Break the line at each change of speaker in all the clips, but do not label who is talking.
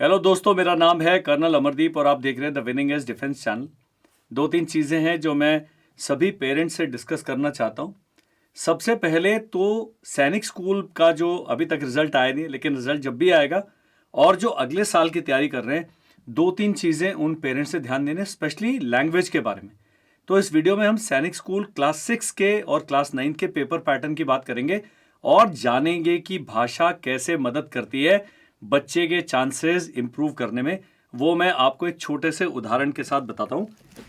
Hello दोस्तों, मेरा नाम है कर्नल अमरदीप और आप देख रहे हैं the winning edge defence channel. दो तीन चीज़ें हैं जो मैं सभी पेरेंट्स से डिस्कस करना चाहता हूं। सबसे पहले तो सैनिक स्कूल का जो अभी तक रिजल्ट आया नहीं, लेकिन रिजल्ट जब भी आएगा और जो अगले साल की तैयारी कर रहे हैं, दो तीन चीज़ें उन पेरेंट्स से ध्यान देने, स्पेशली लैंग्वेज के बारे में। तो इस वीडियो में हम सैनिक स्कूल क्लास 6 के और क्लास 9 के पेपर पैटर्न की बात करेंगे और जानेंगे कि भाषा कैसे मदद करती है बच्चे के चांसेस इंप्रूव करने में। वो मैं आपको एक छोटे से उदाहरण के साथ बताता हूं।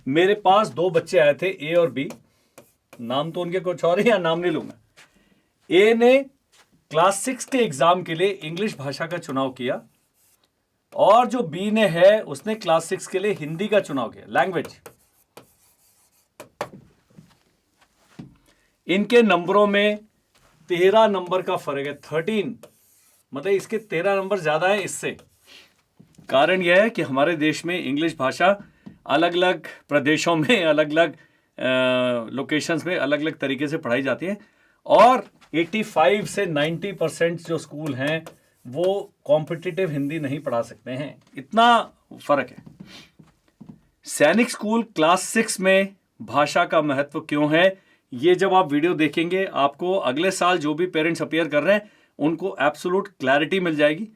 मेरे पास दो बच्चे आए थे, ए और बी। नाम तो उनके कुछ और है, या नाम नहीं लूंगा। ए ने क्लास 6 के एग्जाम के लिए इंग्लिश भाषा का चुनाव किया और जो बी ने है उसने क्लास 6 के लिए हिंदी का चुनाव किया, लैंग्वेज। इनके नंबरों में 13 नंबर का फर्क है, 13। मतलब इसके 13 नंबर ज्यादा है इससे। कारण यह है कि हमारे देश में इंग्लिश भाषा अलग अलग प्रदेशों में, अलग अलग लोकेशंस में अलग अलग तरीके से पढ़ाई जाती है और 85 से 90% जो स्कूल हैं वो कॉम्पिटिटिव हिंदी नहीं पढ़ा सकते हैं। इतना फर्क है। सैनिक स्कूल क्लास 6 में भाषा का महत्व क्यों है, ये जब आप वीडियो देखेंगे आपको अगले साल जो भी पेरेंट्स अपीयर कर रहे हैं उनको एब्सोल्यूट क्लैरिटी मिल जाएगी।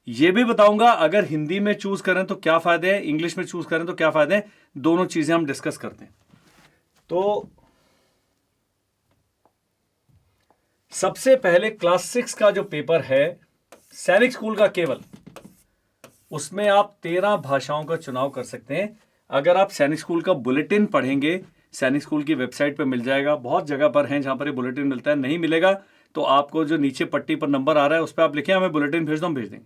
ये भी बताऊंगा अगर हिंदी में चूज करें तो क्या फायदे हैं, इंग्लिश में चूज करें तो क्या फायदे हैं। दोनों चीजें हम डिस्कस करते हैं। तो सबसे पहले क्लास 6 का जो पेपर है सैनिक स्कूल का, केवल उसमें आप 13 भाषाओं का चुनाव कर सकते हैं। अगर आप सैनिक स्कूल का बुलेटिन पढ़ेंगे, सैनिक स्कूल की वेबसाइट पर मिल जाएगा। बहुत जगह पर है जहां पर ये बुलेटिन मिलता है। नहीं मिलेगा तो आपको जो नीचे पट्टी पर नंबर आ रहा है उस पर आप लिखें हमें बुलेटिन भेज दो, हम भेज देंगे।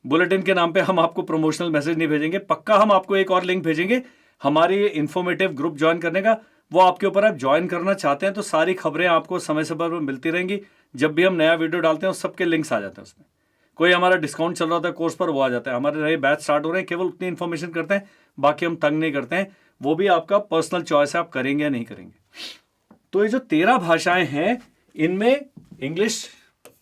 बुलेटिन के नाम पे हम आपको प्रमोशनल मैसेज नहीं भेजेंगे, पक्का हम आपको एक और लिंक भेजेंगे हमारे इंफॉर्मेटिव ग्रुप ज्वाइन करने का। वो आपके ऊपर, आप ज्वाइन करना चाहते हैं तो सारी खबरें आपको समय समय पर मिलती रहेंगी। जब भी हम नया वीडियो डालते हैं उस सबके लिंक्स आ जाते हैं उसमें। कोई हमारा डिस्काउंट चल रहा था कोर्स पर, वो आ जाता है। हमारे नए बैच स्टार्ट हो रहे हैं, केवल उतनी इन्फॉर्मेशन करते हैं, बाकी हम तंग नहीं करते हैं। वो भी आपका पर्सनल चॉइस है, आप करेंगे या नहीं करेंगे। तो ये जो 13 भाषाएं हैं इनमें इंग्लिश,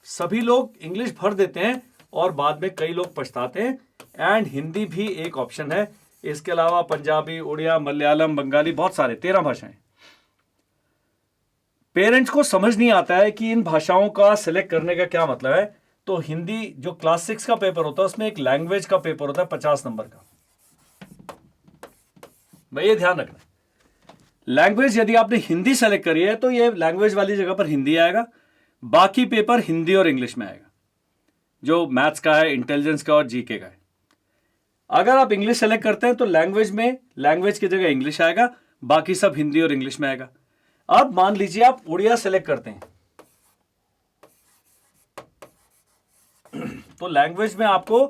सभी लोग इंग्लिश भर देते हैं और बाद में कई लोग पछताते हैं। एंड हिंदी भी एक ऑप्शन है। इसके अलावा पंजाबी, उड़िया, मलयालम, बंगाली, बहुत सारे 13 भाषाएं। पेरेंट्स को समझ नहीं आता है कि इन भाषाओं का सिलेक्ट करने का क्या मतलब है। तो हिंदी जो क्लास 6 का पेपर होता है उसमें एक लैंग्वेज का पेपर होता है 50 नंबर का। भाई ये ध्यान रखना, लैंग्वेज यदि आपने हिंदी सेलेक्ट करी है तो ये लैंग्वेज वाली जगह पर हिंदी आएगा, बाकी पेपर हिंदी और इंग्लिश में आएगा। जो मैथ्स का है, इंटेलिजेंस का और जीके का है। अगर आप इंग्लिश सेलेक्ट करते हैं तो लैंग्वेज में, लैंग्वेज की जगह इंग्लिश आएगा, बाकी सब हिंदी और इंग्लिश में आएगा। अब मान लीजिए आप उड़िया सेलेक्ट करते हैं तो लैंग्वेज में आपको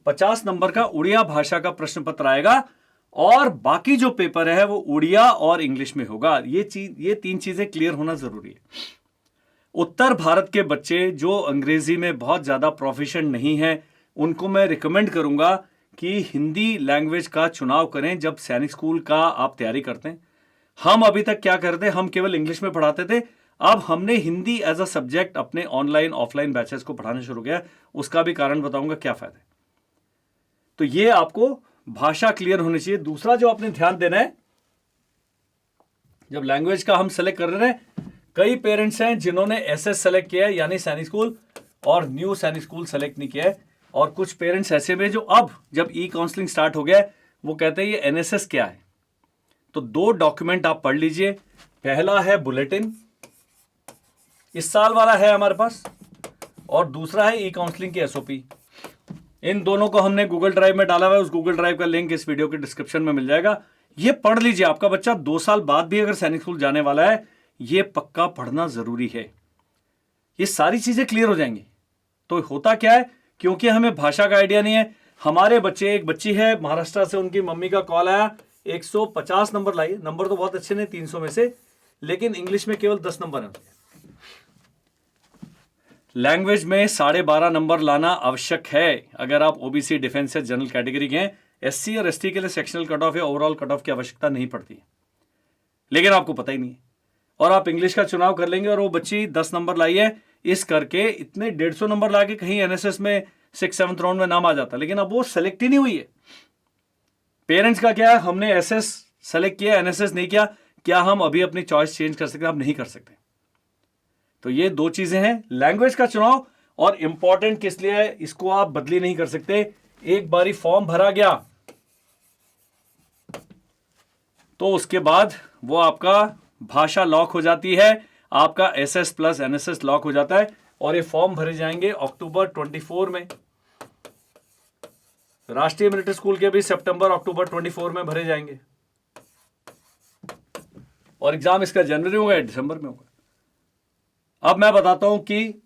50 नंबर का उड़िया भाषा का प्रश्न पत्र आएगा और बाकी जो पेपर है वो उड़िया और इंग्लिश में होगा। ये तीन चीजें क्लियर होना जरूरी है। उत्तर भारत के बच्चे जो अंग्रेजी में बहुत ज्यादा प्रोफिशिएंट नहीं है उनको मैं रिकमेंड करूंगा कि हिंदी लैंग्वेज का चुनाव करें जब सैनिक स्कूल का आप तैयारी करते हैं। हम अभी तक क्या करते, हम केवल इंग्लिश में पढ़ाते थे। अब हमने हिंदी एज अ सब्जेक्ट अपने ऑनलाइन ऑफलाइन बैचेस को पढ़ाना शुरू किया। उसका भी कारण बताऊंगा क्या फायदा है। तो ये आपको भाषा क्लियर होनी चाहिए। दूसरा जो आपने ध्यान देना है, जब लैंग्वेज का हम सेलेक्ट कर रहे हैं, कई पेरेंट्स हैं जिन्होंने एसएस सेलेक्ट किया है यानी सैनिक स्कूल, और न्यू सैनिक स्कूल सेलेक्ट नहीं किया है। और कुछ पेरेंट्स ऐसे में जो अब जब ई काउंसलिंग स्टार्ट हो गया है वो कहते हैं ये एनएसएस क्या है। तो दो डॉक्यूमेंट आप पढ़ लीजिए। पहला है बुलेटिन, इस साल वाला है हमारे पास, और दूसरा है ई काउंसलिंग की एसओपी। इन दोनों को हमने गूगल ड्राइव में डाला हुआ है। उस गूगल ड्राइव का लिंक इस वीडियो के डिस्क्रिप्शन में मिल जाएगा। ये पढ़ लीजिए। आपका बच्चा 2 साल बाद भी अगर सैनिक स्कूल जाने वाला है, ये पक्का पढ़ना जरूरी है। ये सारी चीजें क्लियर हो जाएंगी। तो होता क्या है, क्योंकि हमें भाषा का आइडिया नहीं है। हमारे बच्चे, एक बच्ची है महाराष्ट्र से, उनकी मम्मी का कॉल आया, 150 नंबर लाई। नंबर तो बहुत अच्छे नहीं 300 में से, लेकिन इंग्लिश में केवल 10 नंबर है। लैंग्वेज में 12.5 नंबर लाना आवश्यक है अगर आप ओबीसी, डिफेंस या जनरल कैटेगरी के हैं। एससी और एसटी के लिए सेक्शनल कट ऑफ या ओवरऑल कट ऑफ की आवश्यकता नहीं पड़ती है, लेकिन आपको पता ही नहीं है और आप इंग्लिश का चुनाव कर लेंगे। और वो बच्ची 10 नंबर लाई है, इस करके इतने 150 नंबर लाके कहीं एनएसएस में 6th 7th राउंड में नाम आ जाता, लेकिन अब वो सेलेक्ट ही नहीं हुई है। पेरेंट्स का क्या है, हमने एसएस सेलेक्ट किया, एनएसएस नहीं किया, क्या हम अभी अपनी चॉइस चेंज कर सकते हैं? आप नहीं कर सकते। तो ये दो चीजें हैं, लैंग्वेज का चुनाव और इंपॉर्टेंट किस लिए है, इसको आप बदली नहीं कर सकते। एक बारी फॉर्म भरा गया तो उसके बाद वो आपका भाषा लॉक हो जाती है, आपका एसएस प्लस एनएसएस लॉक हो जाता है, और ये फॉर्म भरे जाएंगे अक्टूबर 24 में। राष्ट्रीय मिलिट्री स्कूल के भी सितंबर अक्टूबर 24 में भरे जाएंगे, और एग्जाम इसका जनवरी होगा या दिसंबर में होगा। अब मैं बताता हूं कि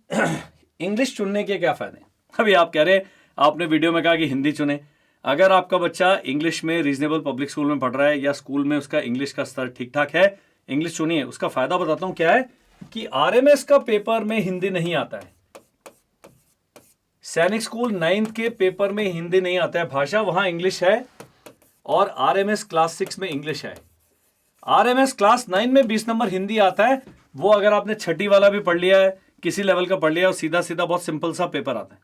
इंग्लिश चुनने के क्या फायदे हैं। अभी आप कह रहे हैं, आपने वीडियो में कहा कि हिंदी चुने। अगर आपका बच्चा इंग्लिश में रीजनेबल पब्लिक स्कूल में पढ़ रहा है या स्कूल में उसका इंग्लिश का स्तर ठीक ठाक है, इंग्लिश चुनिए। उसका फायदा बताता हूं क्या है कि आरएमएस का पेपर में हिंदी नहीं आता है। सैनिक स्कूल 9th के पेपर में हिंदी नहीं आता है, भाषा वहां इंग्लिश है, और आरएमएस क्लास 6 में इंग्लिश है। आरएमएस क्लास 9 में 20 नंबर हिंदी आता है, वो अगर आपने छठी वाला भी पढ़ लिया है, किसी लेवल का पढ़ लिया, और सीधा सीधा बहुत सिंपल सा पेपर आता है।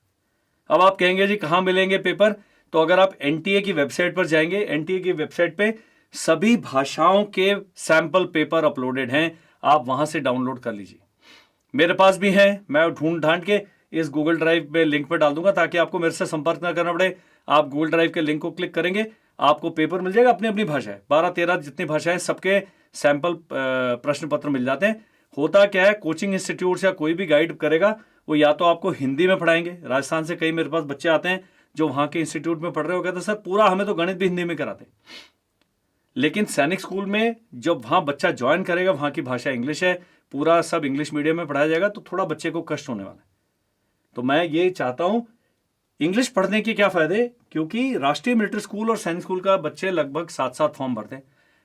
अब आप कहेंगे जी कहां मिलेंगे पेपर, तो अगर आप एनटीए की वेबसाइट पर जाएंगे, एनटीए की वेबसाइट पे सभी भाषाओं के सैंपल पेपर अपलोडेड हैं, आप वहां से डाउनलोड कर लीजिए। मेरे पास भी हैं, मैं ढूंढ ढांड के इस गूगल ड्राइव पे लिंक पे डाल दूंगा, ताकि आपको मेरे से संपर्क ना करना पड़े। आप गूगल ड्राइव के लिंक को क्लिक करेंगे, आपको पेपर मिल जाएगा, अपनी अपनी भाषा है, 12-13 जितनी भाषाएं, सबके सैंपल प्रश्न पत्र मिल जाते हैं। होता क्या है, कोचिंग इंस्टीट्यूट या कोई भी गाइड करेगा, वो या तो आपको हिंदी में पढ़ाएंगे। राजस्थान से कई मेरे पास बच्चे आते हैं जो वहां के इंस्टीट्यूट में पढ़ रहे हो, कहते सर पूरा हमें तो गणित भी हिंदी में कराते। लेकिन सैनिक स्कूल में जब वहां बच्चा ज्वाइन करेगा, वहां की भाषा इंग्लिश है, पूरा सब इंग्लिश मीडियम में पढ़ाया जाएगा, तो थोड़ा बच्चे को कष्ट होने वाला है। तो मैं ये चाहता हूं, इंग्लिश पढ़ने के क्या फायदे, क्योंकि राष्ट्रीय मिलिट्री स्कूल और सैनिक स्कूल का बच्चे लगभग 7-7 फॉर्म भरते हैं।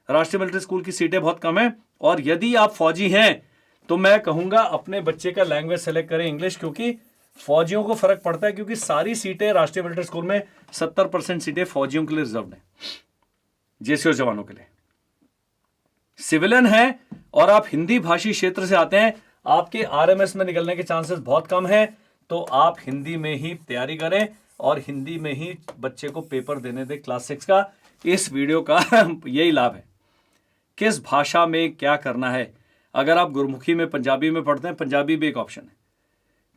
राष्ट्रीय मिलिट्री स्कूल की सीटें बहुत कम है, और यदि आप फौजी हैं तो मैं कहूंगा अपने बच्चे का लैंग्वेज सेलेक्ट करें इंग्लिश, क्योंकि फौजियों को फर्क पड़ता है, क्योंकि सारी सीटें राष्ट्रीय मिलिट्री स्कूल में 70% सीटें फौजियों के लिए रिजर्व हैं, जेसीओ जवानों के लिए। सिविलियन है और आप हिंदी भाषी क्षेत्र से आते हैं, आपके आरएमएस में निकलने के चांसेस बहुत कम है, तो आप हिंदी में ही तैयारी करें और हिंदी में ही बच्चे को पेपर देने दें क्लास 6 का। इस वीडियो का यही लाभ है, किस भाषा में क्या करना है। अगर आप गुरमुखी में, पंजाबी में पढ़ते हैं, पंजाबी भी एक ऑप्शन है।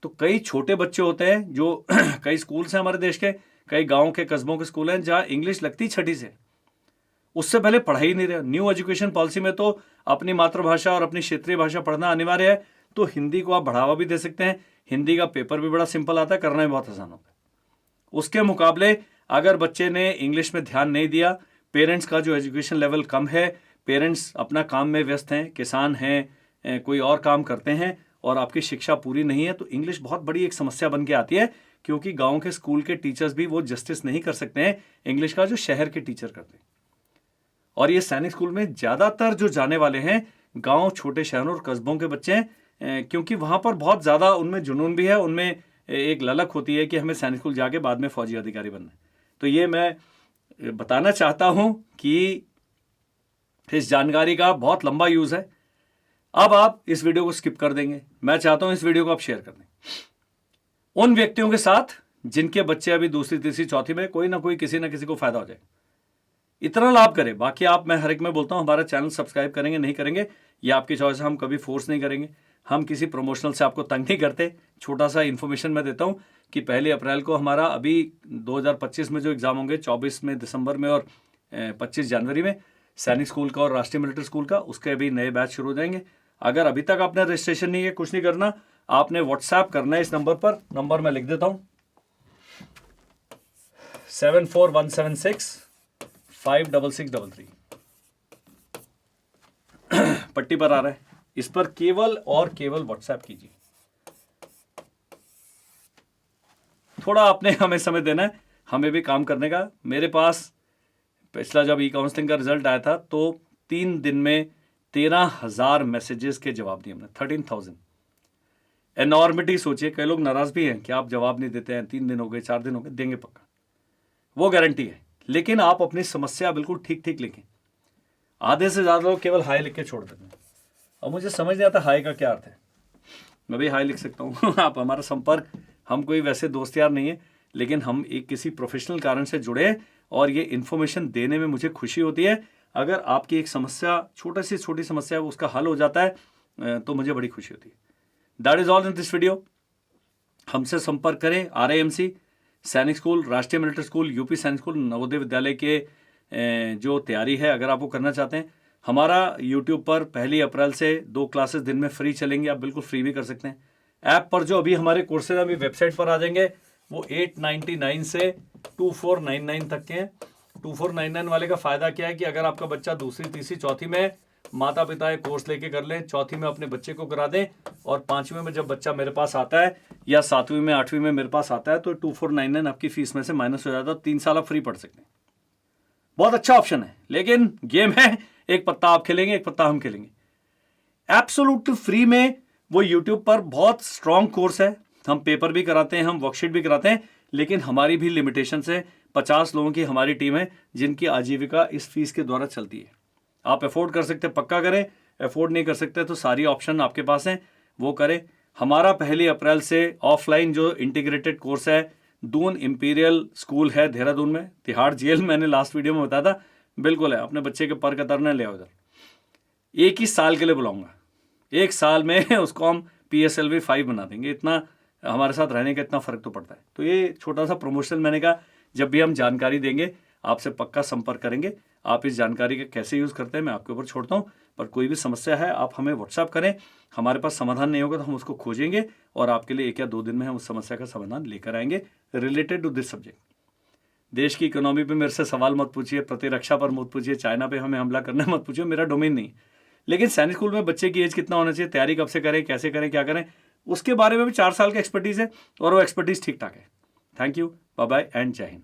तो कई छोटे बच्चे होते हैं जो कई स्कूल से, हमारे देश के कई गांव के कस्बों के स्कूल हैं जहां इंग्लिश लगती छठी से, उससे पहले पढ़ाई नहीं रहे। न्यू एजुकेशन पॉलिसी में तो अपनी मातृभाषा और अपनी क्षेत्रीय भाषा पढ़ना अनिवार्य है, तो हिंदी को आप बढ़ावा भी दे सकते हैं। हिंदी का पेपर भी बड़ा सिंपल आता है, करना भी बहुत आसान होता है। उसके मुकाबले अगर बच्चे ने इंग्लिश में ध्यान नहीं दिया, पेरेंट्स का जो एजुकेशन लेवल कम है, पेरेंट्स अपना काम में व्यस्त हैं, किसान हैं, कोई और काम करते हैं, और आपकी शिक्षा पूरी नहीं है, तो इंग्लिश बहुत बड़ी एक समस्या बन के आती है, क्योंकि गांव के स्कूल के टीचर्स भी वो जस्टिस नहीं कर सकते हैं इंग्लिश का जो शहर के टीचर करते हैं। और ये सैनिक स्कूल में ज़्यादातर जो जाने वाले हैं गांव, छोटे शहरों और कस्बों के बच्चे हैं, क्योंकि वहां पर बहुत ज़्यादा उनमें जुनून भी है, उनमें एक ललक होती है कि हमें सैनिक स्कूल जाके बाद में फौजी अधिकारी बनना है। तो ये मैं बताना चाहता हूं कि इस जानकारी का बहुत लंबा यूज़ है। अब आप इस वीडियो को स्किप कर देंगे, मैं चाहता हूं इस वीडियो को आप शेयर कर दें उन व्यक्तियों के साथ जिनके बच्चे अभी दूसरी, तीसरी, चौथी में, कोई ना कोई किसी ना किसी को फायदा हो जाए। इतना लाभ करें। बाकी आप, मैं हर एक में बोलता हूं, हमारा चैनल सब्सक्राइब करेंगे नहीं करेंगे ये आपकी चॉइस है, हम कभी फोर्स नहीं करेंगे, हम किसी प्रमोशनल से आपको तंग नहीं करते। छोटा सा इन्फॉर्मेशन मैं देता हूं कि 1 अप्रैल को हमारा अभी 2025 में जो एग्जाम होंगे, 24 में दिसंबर में और 25 जनवरी में, सैनिक स्कूल का और राष्ट्रीय मिलिट्री स्कूल का, उसके अभी नए बैच शुरू हो जाएंगे। अगर अभी तक आपने रजिस्ट्रेशन नहीं है, कुछ नहीं करना, आपने व्हाट्सएप करना है इस नंबर पर। नंबर मैं लिख देता हूं, 7417656633 पट्टी पर आ रहा है, इस पर केवल और केवल व्हाट्सएप कीजिए। थोड़ा आपने हमें समय देना है, हमें भी काम करने का। मेरे पास पिछला जब ई-काउंसलिंग का रिजल्ट आया था, तो 3 दिन में 13,000 मैसेजेस के जवाब दिए हमने, 13,000। एनॉर्मिटी सोचिए। कई लोग नाराज भी हैं कि आप जवाब नहीं देते हैं, 3 दिन हो गए, 4 दिन हो गए। देंगे पक्का, वो गारंटी है। लेकिन आप अपनी समस्या बिल्कुल ठीक ठीक लिखें। आधे से ज्यादा लोग केवल हाई लिख के छोड़ देते हैं। अब मुझे समझ नहीं आता हाई का क्या अर्थ है। मैं भी हाई लिख सकता हूँ आप हमारा संपर्क, हम कोई वैसे दोस्त यार नहीं है, लेकिन हम एक किसी प्रोफेशनल कारण से जुड़े और ये इन्फॉर्मेशन देने में मुझे खुशी होती है। अगर आपकी एक समस्या, छोटी समस्या है, उसका हल हो जाता है तो मुझे बड़ी खुशी होती है। That is all in this video. हमसे संपर्क करें। RIMC, सैनिक स्कूल, राष्ट्रीय मिलिट्री स्कूल, यूपी सैनिक स्कूल, नवोदय विद्यालय के जो तैयारी है अगर आप वो करना चाहते हैं। हमारा यूट्यूब पर 1 अप्रैल से 2 क्लासेस दिन में फ्री चलेंगे, आप बिल्कुल फ्री भी कर सकते हैं। ऐप पर जो अभी हमारे कोर्सेज अभी वेबसाइट पर आ जाएंगे वो 899 से 2499 तक के हैं। 2499 वाले का फ़ायदा क्या है कि अगर आपका बच्चा दूसरी, तीसरी, चौथी में माता पिता एक कोर्स लेके कर लें, चौथी में अपने बच्चे को करा दें और 5वीं में जब बच्चा मेरे पास आता है या 7वीं में, 8वीं में मेरे पास आता है तो 2499 आपकी फीस में से माइनस हो जाता है। 3 साल आप फ्री पढ़ सकते हैं। बहुत अच्छा ऑप्शन है, लेकिन गेम है, एक पत्ता आप खेलेंगे, एक पत्ता हम खेलेंगे। एब्सोल्युटली फ्री में वो यूट्यूब पर बहुत स्ट्रांग कोर्स है। हम पेपर भी कराते हैं, हम वर्कशीट भी कराते हैं, लेकिन हमारी भी लिमिटेशन है। 50 लोगों की हमारी टीम है जिनकी आजीविका इस फीस के द्वारा चलती है। आप अफोर्ड कर सकते हैं, पक्का करें। अफोर्ड नहीं कर सकते तो सारी ऑप्शन आपके पास हैं, वो करें। हमारा 1 अप्रैल से ऑफलाइन जो इंटीग्रेटेड कोर्स है दून इंपीरियल स्कूल है देहरादून में, तिहाड़ जेल, मैंने लास्ट वीडियो में बताया था, बिल्कुल है। अपने बच्चे के पर कतरने ले आओ इधर। 1 ही साल के लिए बुलाऊंगा, 1 साल में उसको हम PSLV 5 बना देंगे। इतना हमारे साथ रहने का इतना फर्क तो पड़ता है। तो ये छोटा सा प्रमोशन, मैंने कहा जब भी हम जानकारी देंगे आपसे पक्का संपर्क करेंगे। आप इस जानकारी का कैसे यूज़ करते हैं मैं आपके ऊपर छोड़ता हूँ, पर कोई भी समस्या है आप हमें व्हाट्सएप करें। हमारे पास समाधान नहीं होगा तो हम उसको खोजेंगे और आपके लिए 1 या 2 दिन में हम उस समस्या का समाधान लेकर आएंगे रिलेटेड टू दिस सब्जेक्ट। देश की इकोनॉमी पे मेरे से सवाल मत पूछिए, प्रतिरक्षा पर मत पूछिए, चाइना पे हमें हमला करना मत पूछिए, मेरा डोमेन नहीं। लेकिन सैनिक स्कूल में बच्चे की एज कितना होना चाहिए, तैयारी कब से करें, कैसे करें, क्या करें, उसके बारे में भी 4 साल का एक्सपर्टीज़ है और वो एक्सपर्टीज़ ठीक ठाक है। Thank you, bye bye and जय हिंद।